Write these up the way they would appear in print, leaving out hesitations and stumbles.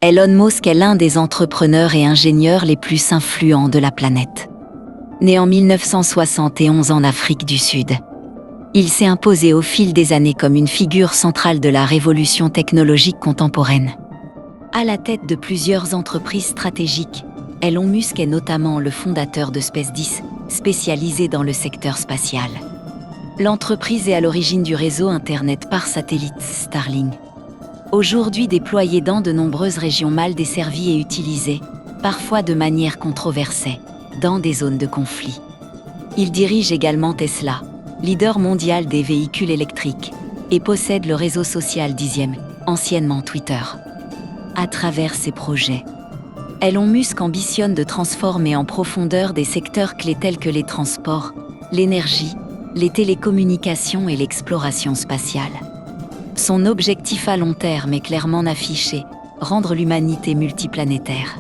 Elon Musk est l'un des entrepreneurs et ingénieurs les plus influents de la planète. Né en 1971 en Afrique du Sud, il s'est imposé au fil des années comme une figure centrale de la révolution technologique contemporaine. À la tête de plusieurs entreprises stratégiques, Elon Musk est notamment le fondateur de SpaceX, spécialisé dans le secteur spatial. L'entreprise est à l'origine du réseau Internet par satellite Starlink, aujourd'hui déployé dans de nombreuses régions mal desservies et utilisé, parfois de manière controversée, dans des zones de conflit. Il dirige également Tesla, leader mondial des véhicules électriques, et possède le réseau social Diem, anciennement Twitter. À travers ses projets, Elon Musk ambitionne de transformer en profondeur des secteurs clés tels que les transports, l'énergie, les télécommunications et l'exploration spatiale. Son objectif à long terme est clairement affiché, rendre l'humanité multiplanétaire,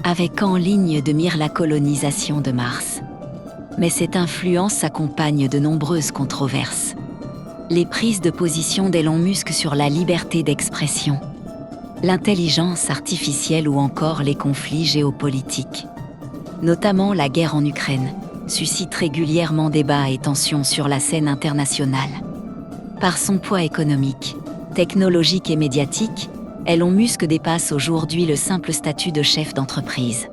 avec en ligne de mire la colonisation de Mars. Mais cette influence s'accompagne de nombreuses controverses. Les prises de position d'Elon Musk sur la liberté d'expression, l'intelligence artificielle ou encore les conflits géopolitiques, notamment la guerre en Ukraine, suscitent régulièrement débats et tensions sur la scène internationale. Par son poids économique, technologique et médiatique, Elon Musk dépasse aujourd'hui le simple statut de chef d'entreprise.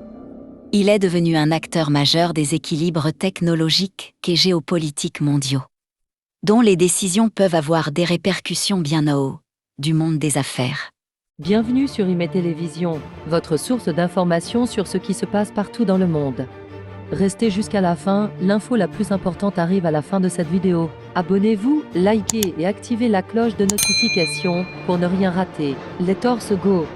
Il est devenu un acteur majeur des équilibres technologiques et géopolitiques mondiaux, dont les décisions peuvent avoir des répercussions bien en haut du monde des affaires. Bienvenue sur IME Télévision, votre source d'information sur ce qui se passe partout dans le monde. Restez jusqu'à la fin, l'info la plus importante arrive à la fin de cette vidéo. Abonnez-vous, likez et activez la cloche de notification pour ne rien rater. Let's go!